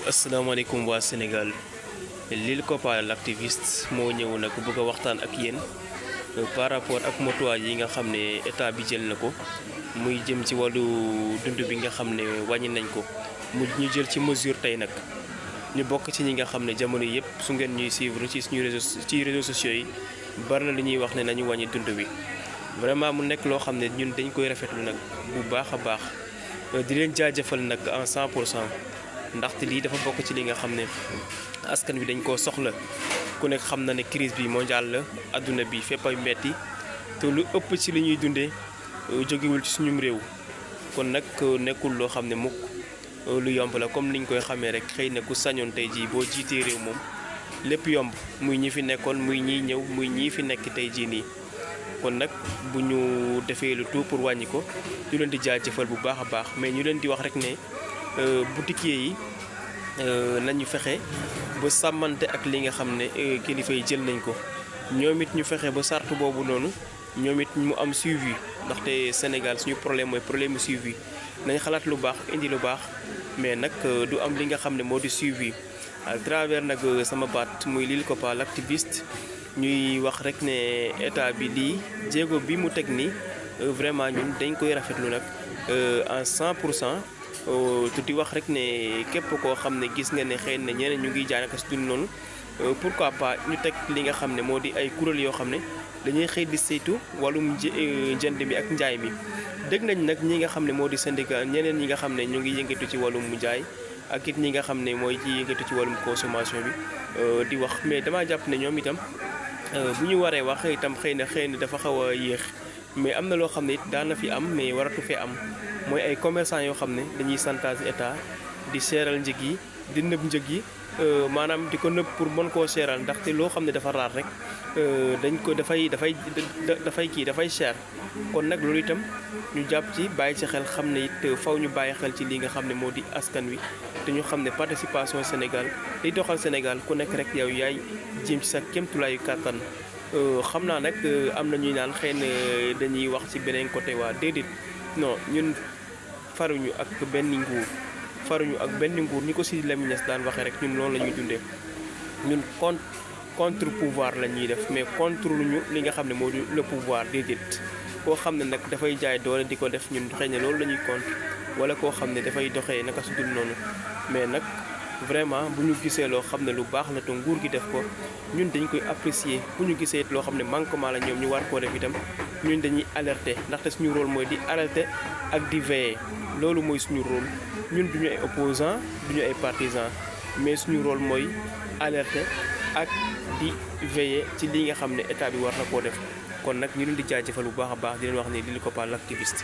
asalaamaaleykum waa Sénégal Lil Copa l'activiste moo ñëw nag bëgg a waxtaan ak yéen par rapport ak motuwaay yi nga xam ne état bi jël na ko muy jëm ci wàllu dund bi nga xam ne wàññi nañ ko ñu jël ci mesure tey nag ñu bokk ci ñi nga xam ne jamono yëpp su ngeen ñuy suivre ci suñu réseaux sociaux yi bari na li ñuy wax ne nañu wàññi dund bi vraiment mu nekk loo xam ne ñun dañ koy rafetlu nag bu baax a baax di leen jaajëfal nag en 100%. ndaxte lii dafa bokk ci li nga xam ne askan wi dañ koo soxla ku nekk xam na ne crise bi mondiale la adduna bi fépp ay metti te lu ëpp ci li ñuy dundee jógewul ci suñum réew kon nag nekkul loo xam ne mukk lu yomb la comme niñ koy xamee rek xëy na ku sañoon tey jii boo jiitee réew moom lépp yomb muy ñi fi nekkoon muy ñiy ñëw muy ñii fi nekk tey jii nii kon nag bu ñu defee lu tout pour wàññi ko ñu leen di jaajëfal bu baax a baax mais ñu leen di wax rek ne boutiquier yi nañu fexe ba sàmmante ak li nga xam ne kilifa yi jël nañ ko ñoom it ñu fexe ba sartu boobu noonu ñoom it mu am suivi ndaxte Sénégal suñu problème mooy problème mu suivi nañ xalaat lu baax indi lu baax mais nag du am li nga xam ne moo di suivi à travers nag sama baat muy Lil Copa l'activiste ñuy wax rek ne état bi lii jéego bi mu teg nii vraiment ñun dañ koy rafetlu nag en 100%. di wax rek ne képp koo xam ne gis nga ne xëy na ñeneen ñu ngi jaay naka si dund noonu pourquoi pas ñu teg li nga xam ne moo di ay kuréel yoo xam ne dañuy xëy di saytu wàllum jënd mi ak njaay mi. dégg nañ nag ñi nga xam ne moo di syndicat ñeneen ñi nga xam ne ñu ngi yëngatu ci wàllum njaay ak it ñi nga xam ne mooy ci yëngatu ci wàllum consommation bi di wax mais dama jàpp ne ñoom itam bu ñu waree wax itam xëy na dafa xaw a yéex. mais am na loo xam ne it daan na fi am mais waratu fee am mooy ay commerçant yoo xam ne dañuy santage état di seeral njëg yi di nëb njëg yi maanaam di ko nëb pour mën koo seeral ndaxte loo xam ne dafa raar rek dañ ko dafay cher kon nag loolu itam ñu jàpp ci bàyyi ci xel xam ne it faw ñu bàyyi xel ci li nga xam ne moo di askan wi te ñu xam ne participation Sénégal liy doxal Sénégal ku nekk rek yow yaay jéem ci sa kéemtulaayu kàttan xam naa nag am na ñuy naan xëy na dañuy wax ci beneen côté waa déedéet non ñun faruñu ak benn nguur ni ko si Lamine Niass daan waxee rek ñun loolu la ñuy dundee ñun contre pouvoir la ñuy def mais contre ñu li nga xam ne moo di le pouvoir déedéet koo xam ne nag dafay jaay doole di ko def ñun xëy na loolu la ñuy contre wala koo xam ne dafay doxee naka su dul noonu mais nag vraiment bu ñu gisee loo xam ne lu baax la te nguur gi def ko ñun dañ koy apprécier bu ñu gisee loo xam ne manquement la ñoom ñu war koo def itam ñun dañuy alerter ndaxte suñu rôle mooy di alerter ak di veiller loolu mooy suñu rôle ñun duñu ay opposants duñu ay partisans mais suñu rôle mooy alerter ak di veiller ci li nga xam ne état bi war na koo def kon nag ñu leen di jaajëfal bu baax a baax di leen wax ne Lil Copa l'activiste